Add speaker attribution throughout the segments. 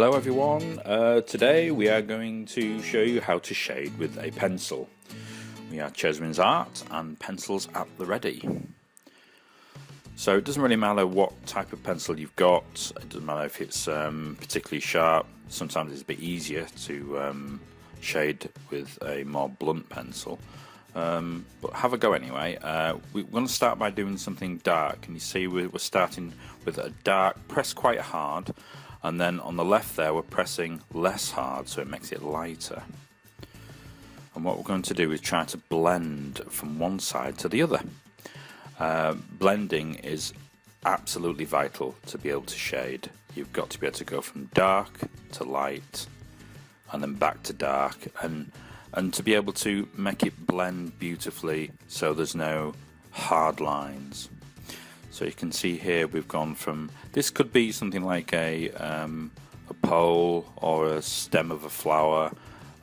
Speaker 1: Hello everyone, today we are going to show you how to shade with a pencil. We are Chezwinsart and pencils at the ready. So it doesn't really matter what type of pencil you've got, it doesn't matter if it's particularly sharp. Sometimes it's a bit easier to shade with a more blunt pencil. But have a go anyway. We're going to start by doing something dark, and you see we're starting with a dark, press quite hard, and then on the left there we're pressing less hard, so it makes it lighter. And what we're going to do is try to blend from one side to the other. Blending is absolutely vital to be able to shade. You've got to be able to go from dark to light and then back to dark, and to be able to make it blend beautifully so there's no hard lines. So you can see here we've gone from, this could be something like a pole or a stem of a flower,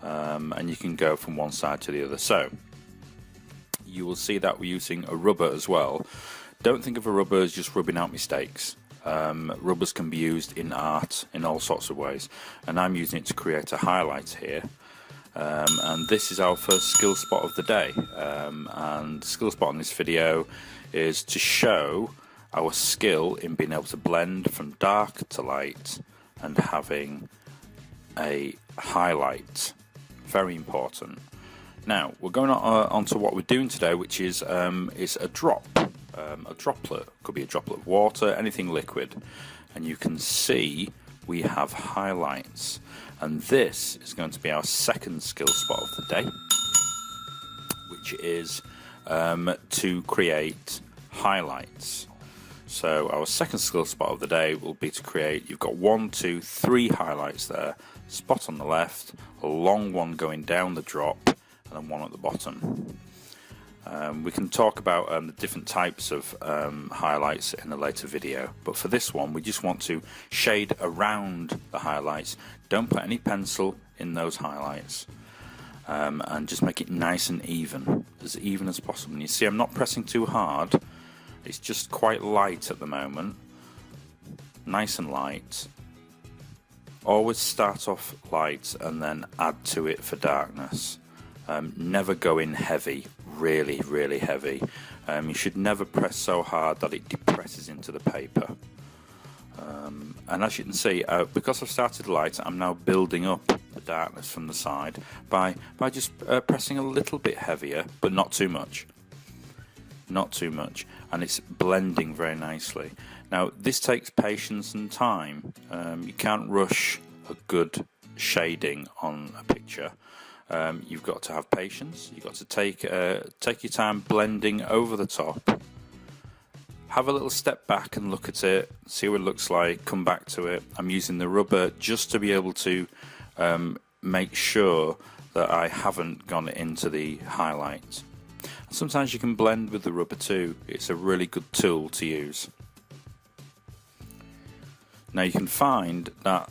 Speaker 1: and you can go from one side to the other. So you will see that we're using a rubber as well. Don't think of a rubber as just rubbing out mistakes. Rubbers can be used in art in all sorts of ways, and I'm using it to create a highlight here. And this is our first skill spot of the day, and the skill spot on this video is to show our skill in being able to blend from dark to light and having a highlight. Very important. Now we're going on to what we're doing today, which is a drop, a droplet. Could be a droplet of water, anything liquid, and you can see we have highlights. And this is going to be our second skill spot of the day, which is to create highlights. So our second skill spot of the day will be to create, you've got 1, 2, 3 highlights there, spot on the left, a long one going down the drop, and then one at the bottom. We can talk about the different types of highlights in a later video, but for this one we just want to shade around the highlights. Don't put any pencil in those highlights, and just make it nice and even as possible. And you see I'm not pressing too hard, it's just quite light at the moment, nice and light. Always start off light and then add to it for darkness. Never go in heavy, really heavy. You should never press so hard that it depresses into the paper. And as you can see, because I've started light, I'm now building up the darkness from the side by just pressing a little bit heavier, but not too much. Not too much, and it's blending very nicely. Now this takes patience and time. You can't rush a good shading on a picture. You've got to have patience. You've got to take your time blending over the top. Have a little step back and look at it, see what it looks like, come back to it. I'm using the rubber just to be able to make sure that I haven't gone into the highlight. Sometimes you can blend with the rubber too. It's a really good tool to use. Now you can find that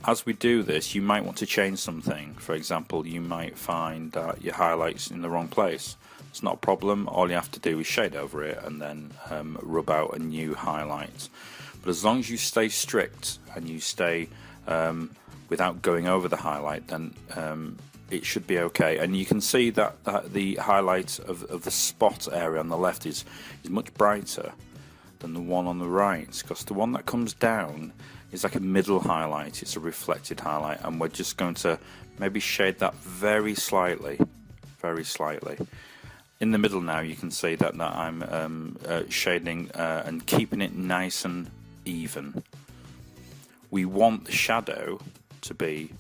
Speaker 1: as we do this, you might want to change something. For example, you might find that your highlight's in the wrong place. It's not a problem. All you have to do is shade over it and then rub out a new highlight. But as long as you stay strict and you stay without going over the highlight, then it should be okay. And you can see that the highlight of the spot area on the left is much brighter than the one on the right, because the one that comes down is like a middle highlight. It's a reflected highlight, and we're just going to maybe shade that very slightly. In the middle now you can see that I'm shading and keeping it nice and even. We want the shadow to be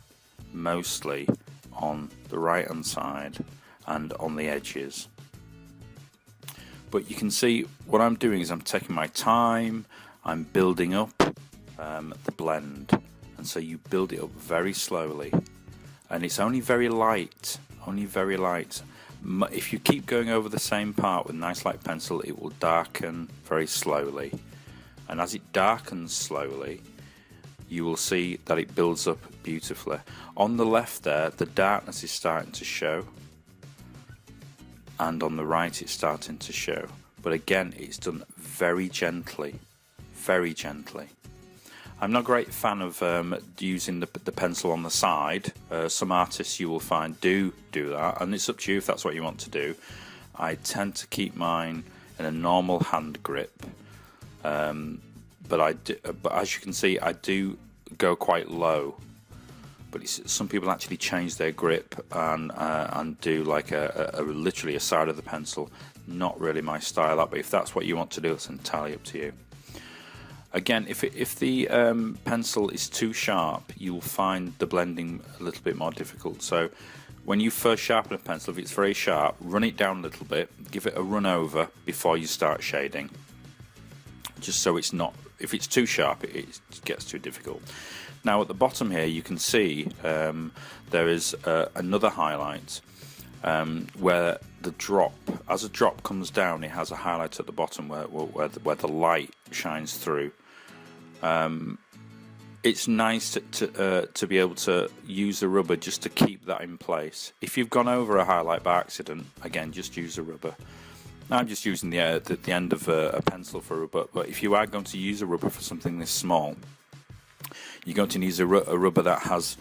Speaker 1: mostly on the right hand side and on the edges. But you can see what I'm doing is I'm taking my time, I'm building up the blend, and so you build it up very slowly, and it's only very light. If you keep going over the same part with a nice light pencil, it will darken very slowly, and as it darkens slowly you will see that it builds up beautifully. On the left there the darkness is starting to show, and on the right it's starting to show, but again it's done very gently. I'm not a great fan of using the pencil on the side. Some artists you will find do that, and it's up to you if that's what you want to do. I tend to keep mine in a normal hand grip, but as you can see, I do go quite low. But some people actually change their grip and do like literally a side of the pencil. Not really my style, but if that's what you want to do, it's entirely up to you. Again, if the pencil is too sharp, you'll find the blending a little bit more difficult. So when you first sharpen a pencil, if it's very sharp, run it down a little bit, give it a run over before you start shading. Just so it's not, if it's too sharp, it gets too difficult. Now at the bottom here, you can see there is another highlight where the drop, as a drop comes down, it has a highlight at the bottom where the light shines through. It's nice to be able to use the rubber just to keep that in place. If you've gone over a highlight by accident, again, just use the rubber. Now I'm just using the end of a pencil for a rubber, but if you are going to use a rubber for something this small, you're going to need a rubber that has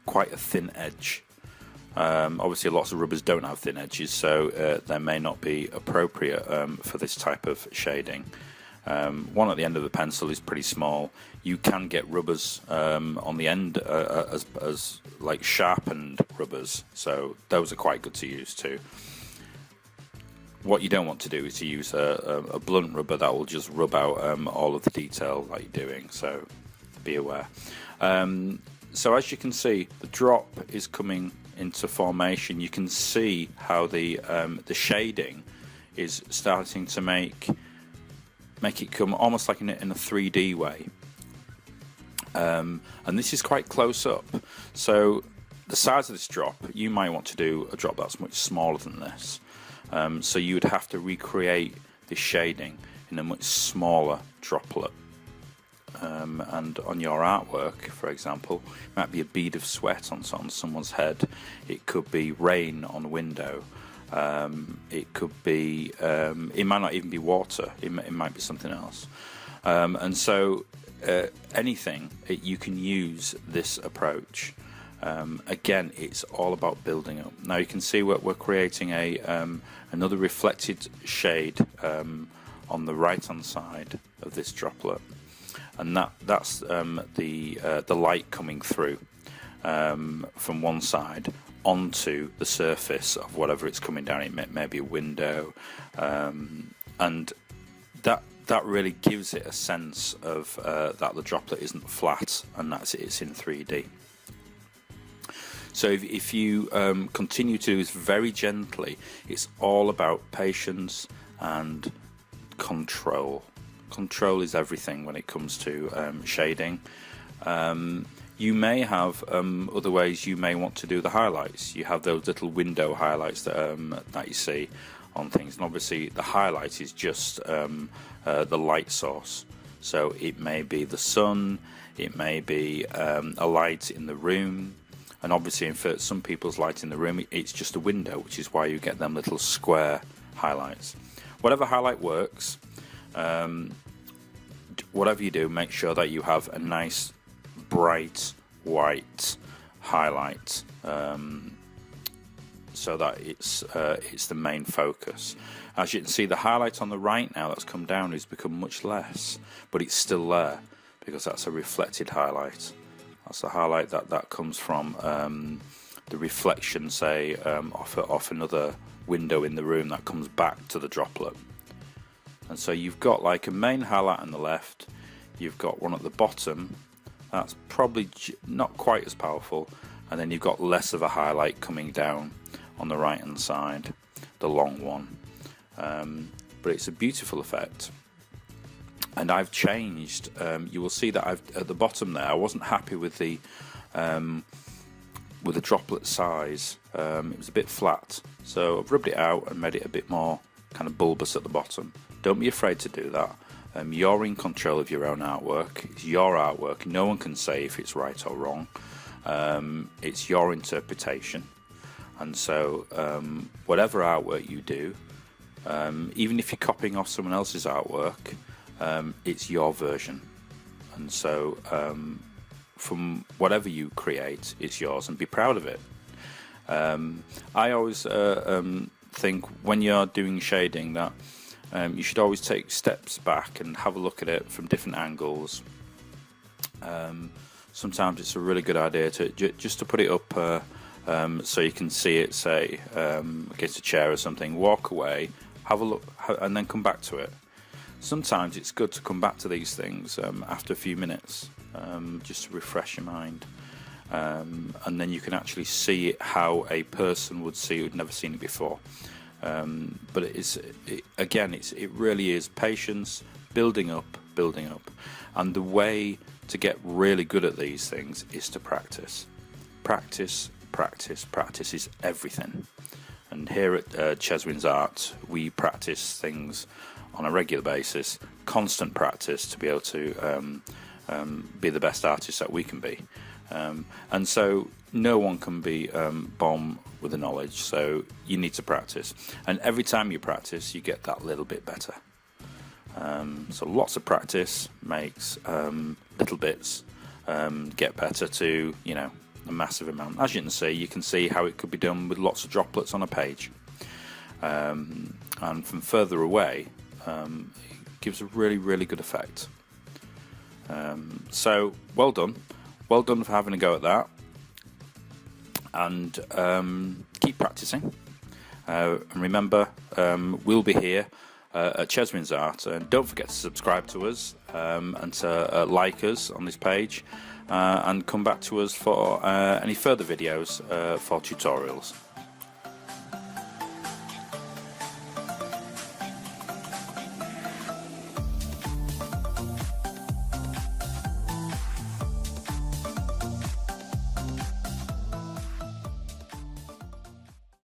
Speaker 1: quite a thin edge. Obviously lots of rubbers don't have thin edges, so they may not be appropriate for this type of shading. One at the end of the pencil is pretty small. You can get rubbers on the end as like sharpened rubbers, so those are quite good to use too. What you don't want to do is to use a blunt rubber that will just rub out all of the detail that you're doing, so be aware. So as you can see, the drop is coming into formation. You can see how the shading is starting to make it come almost like in a 3D way, and this is quite close up. So the size of this drop, you might want to do a drop that's much smaller than this, so you would have to recreate this shading in a much smaller droplet. And on your artwork, for example, it might be a bead of sweat on someone's head. It could be rain on a window. It could be, it might not even be water. It might be something else. And so anything, you can use this approach. Again, it's all about building up. Now you can see we're creating another reflected shade on the right hand side of this droplet. And that's the light coming through from one side onto the surface of whatever it's coming down. It may be a window, and that really gives it a sense of that the droplet isn't flat and it's in 3D. So if you continue to do this very gently, it's all about patience and control. Control is everything when it comes to shading. You may have other ways you may want to do the highlights. You have those little window highlights that you see on things, and obviously the highlight is just the light source. So it may be the sun, it may be a light in the room, and obviously for some people's light in the room, it's just a window, which is why you get them little square highlights. Whatever highlight works. Whatever you do, make sure that you have a nice bright white highlight, so that it's the main focus. As you can see, the highlight on the right now that's come down has become much less, but it's still there because that's a reflected highlight. That's the highlight that comes from the reflection, say, off another window in the room that comes back to the droplet. And so you've got like a main highlight on the left, you've got one at the bottom that's probably not quite as powerful, and then you've got less of a highlight coming down on the right hand side, the long one. But it's a beautiful effect, and I've changed. You will see that at the bottom there, I wasn't happy with the droplet size. It was a bit flat, so I've rubbed it out and made it a bit more kind of bulbous at the bottom. Don't be afraid to do that. You're in control of your own artwork. It's your artwork. No one can say if it's right or wrong. It's your interpretation. And so whatever artwork you do, even if you're copying off someone else's artwork, it's your version. and so from whatever you create, it's yours, and be proud of it. I always think when you're doing shading that you should always take steps back and have a look at it from different angles. Sometimes it's a really good idea to just to put it up so you can see it, say against a chair or something, walk away, have a look, and then come back to it. Sometimes it's good to come back to these things after a few minutes, just to refresh your mind, and then you can actually see it how a person would see it who'd never seen it before. But it really is patience, building up, and the way to get really good at these things is to practice. Practice is everything. And here at Chezwinsart, we practice things on a regular basis, constant practice to be able to be the best artists that we can be. And so no one can be born with the knowledge, so you need to practice. And every time you practice, you get that little bit better. So lots of practice makes little bits get better to, a massive amount. As you can see how it could be done with lots of droplets on a page. And from further away, it gives a really, really good effect. So well done for having a go at that, and keep practicing. And remember, we'll be here at Chezwinsart, and don't forget to subscribe to us and to like us on this page, and come back to us for any further videos for tutorials.